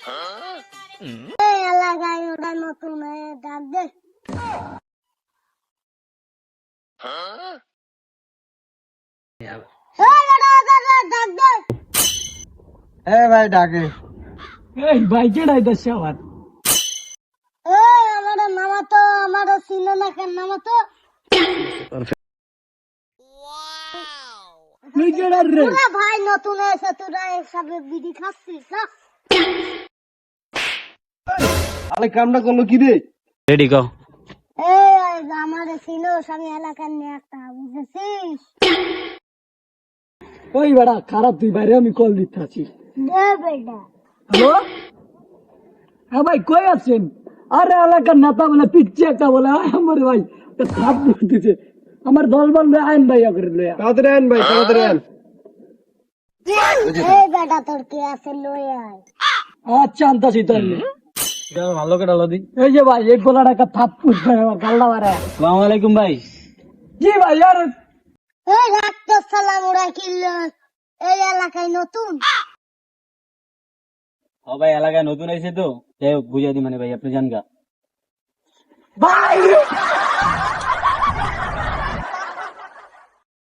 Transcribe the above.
এই এলাকায় ওটা নতুন ডাক দে। ডাক দে। ভাই ডাকে। এই ভাই কেডাই দছে আমার আমার মামা তো আমার ছিল না কেন মামা তো তুই কেডার রে? তোরা ভাই নতুন এসে তোরা এসব বিড়ি খাচ্ছিস না? আরে কামটা করলো কি রে? Ready go. এই আমার ছিল সঙ্গে এলাকার নিয়ে একটা বুঝেছিস? ওই বেড়া খারাপ, তুই বাইরে, আমি কল দিতেছি। দে বেটা। হ্যালো, হ্যাঁ ভাই কই আছেন? আরে এলাকার নেতা বলে পিচ্ছি একটা বলে আমার ভাই খাপ দিতেছে, আমার দল বলবে আইন ভাই করে লইয়া। তাড়াতাড়ি আন ভাই, তাড়াতাড়ি আন। এই বেটা তোর কি আছে লই আয়। আচ্ছা আনতাছি তাহলে। ভালো করে ডালো দি। এই যে ভাই এক গোলা টাকা থাপ পুষবে আমার গাল্লা মারে। আসসালামু আলাইকুম ভাই। জি ভাই আর এই রাখতো সালাম ওরা কিল্ল এই এলাকায় নতুন। ও ভাই এলাকায় নতুন আইছে তো, যাই হোক বুঝাই দি মানে ভাই, আপনি জান গা। ভাই